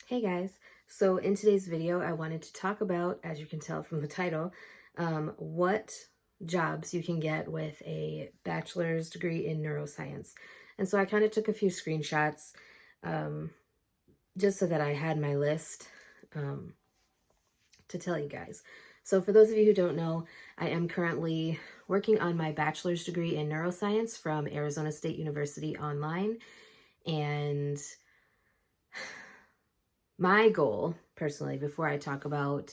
Hey guys, so in today's video, I wanted to talk about, as you can tell from the title, what jobs you can get with a bachelor's degree in neuroscience. And so I kind of took a few screenshots um, just so that I had my list um, to tell you guys. So for those of you who don't know, I am currently working on my bachelor's degree in neuroscience from Arizona State University online. And my goal, personally, before I talk about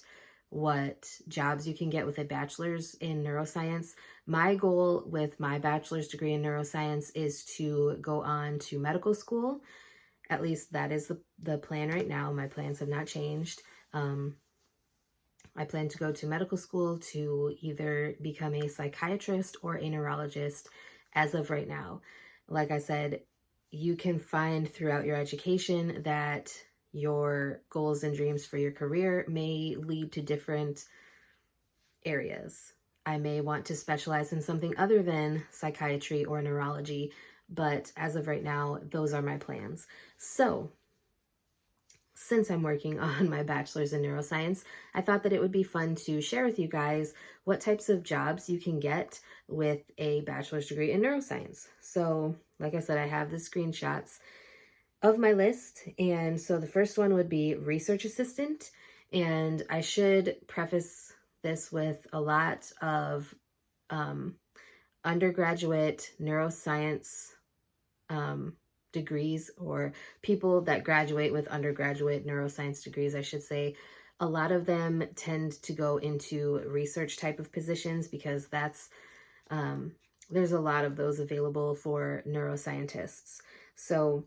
what jobs you can get with a bachelor's in neuroscience, my goal with my bachelor's degree in neuroscience is to go on to medical school. At least that is the plan right now. My plans have not changed. I plan to go to medical school to either become a psychiatrist or a neurologist as of right now. Like I said, you can find throughout your education that your goals and dreams for your career may lead to different areas. I may want to specialize in something other than psychiatry or neurology, but as of right now, those are my plans. So, since I'm working on my bachelor's in neuroscience, I thought that it would be fun to share with you guys what types of jobs you can get with a bachelor's degree in neuroscience. So, like I said, I have the screenshots of my list. And so the first one would be research assistant. And I should preface this with a lot of undergraduate neuroscience degrees, or people that graduate with undergraduate neuroscience degrees, I should say. A lot of them tend to go into research type of positions because there's a lot of those available for neuroscientists. So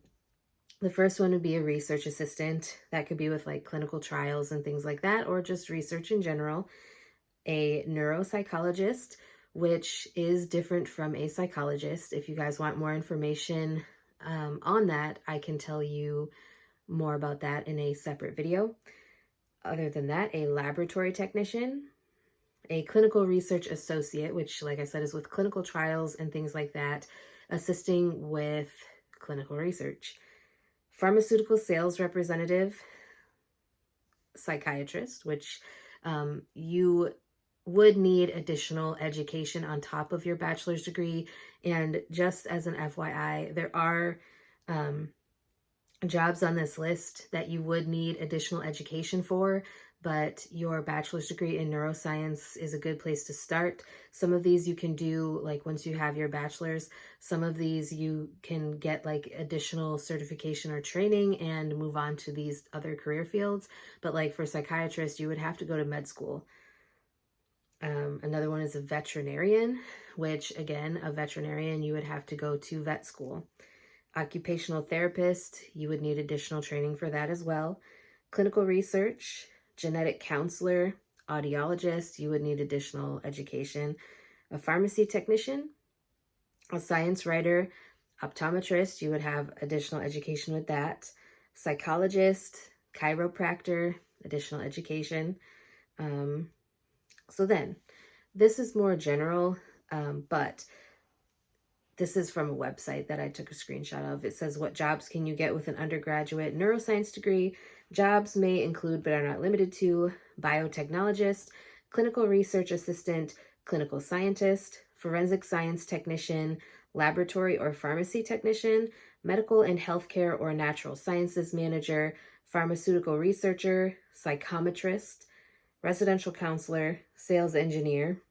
the first one would be a research assistant. That could be with like clinical trials and things like that, or just research in general. A neuropsychologist, which is different from a psychologist. If you guys want more information on that, I can tell you more about that in a separate video. Other than that, a laboratory technician, a clinical research associate, which, like I said, is with clinical trials and things like that, assisting with clinical research. Pharmaceutical sales representative, psychiatrist, which you would need additional education on top of your bachelor's degree. And just as an FYI, there are jobs on this list that you would need additional education for, but your bachelor's degree in neuroscience is a good place to start. Some of these you can do like once you have your bachelor's. Some of these you can get like additional certification or training and move on to these other career fields. But like for psychiatrists, you would have to go to med school. Another one is a veterinarian, which again, a veterinarian, you would have to go to vet school. Occupational therapist, you would need additional training for that as well. Clinical research, genetic counselor, audiologist, you would need additional education. A pharmacy technician, a science writer, optometrist, you would have additional education with that. Psychologist, chiropractor, additional education. So then, this is more general, but this is from a website that I took a screenshot of. It says, what jobs can you get with an undergraduate neuroscience degree? Jobs may include, but are not limited to, biotechnologist, clinical research assistant, clinical scientist, forensic science technician, laboratory or pharmacy technician, medical and healthcare or natural sciences manager, pharmaceutical researcher, psychometrist, residential counselor, sales engineer.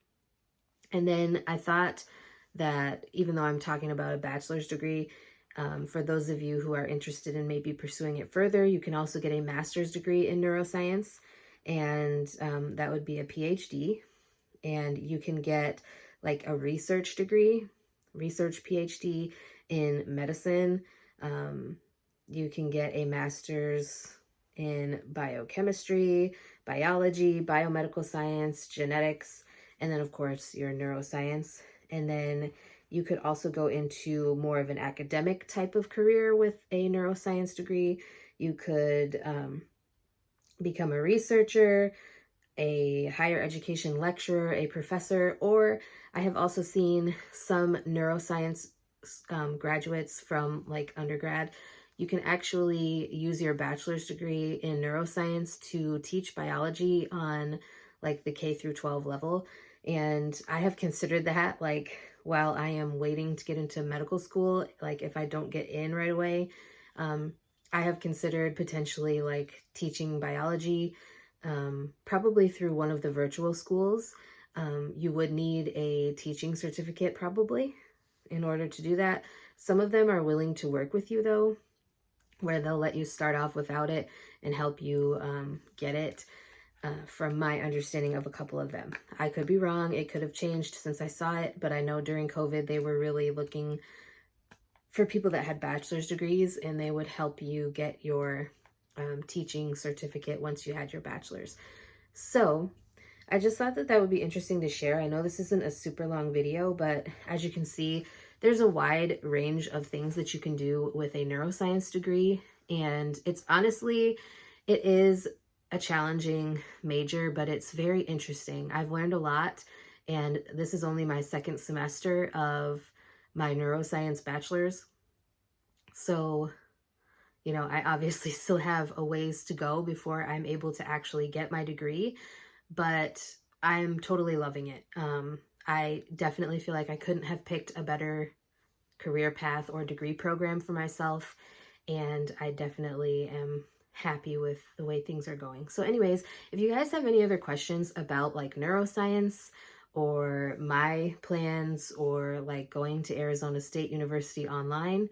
And then I thought that even though I'm talking about a bachelor's degree, for those of you who are interested in maybe pursuing it further, you can also get a master's degree in neuroscience, and that would be a PhD. And you can get like a research degree, research PhD in medicine. You can get a master's in biochemistry, biology, biomedical science, genetics, and then of course your neuroscience. And then you could also go into more of an academic type of career with a neuroscience degree. You could become a researcher, a higher education lecturer, a professor, or I have also seen some neuroscience graduates from like undergrad you can actually use your bachelor's degree in neuroscience to teach biology on like the K through 12 level. And I have considered that, like, while I am waiting to get into medical school, like if I don't get in right away, I have considered potentially like teaching biology, probably through one of the virtual schools. You would need a teaching certificate probably in order to do that. Some of them are willing to work with you though, where they'll let you start off without it and help you get it. From my understanding of a couple of them. I could be wrong. It could have changed since I saw it, but I know during COVID, they were really looking for people that had bachelor's degrees, and they would help you get your teaching certificate once you had your bachelor's. So I just thought that that would be interesting to share. I know this isn't a super long video, but as you can see, there's a wide range of things that you can do with a neuroscience degree. And it's honestly, it is a challenging major, but it's very interesting. I've learned a lot, and this is only my second semester of my neuroscience bachelor's. So, you know, I obviously still have a ways to go before I'm able to actually get my degree, but I'm totally loving it. I definitely feel like I couldn't have picked a better career path or degree program for myself, and I definitely am happy with the way things are going. So anyways, if you guys have any other questions about like neuroscience or my plans or like going to Arizona State University online,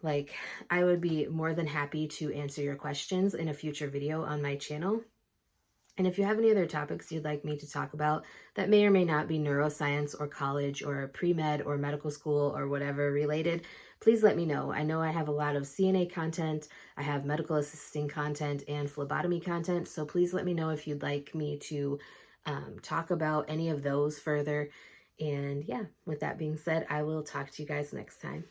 like I would be more than happy to answer your questions in a future video on my channel. And if you have any other topics you'd like me to talk about that may or may not be neuroscience or college or pre-med or medical school or whatever related, please let me know. I know I have a lot of CNA content, I have medical assisting content and phlebotomy content, so please let me know if you'd like me to talk about any of those further. And yeah, with that being said, I will talk to you guys next time.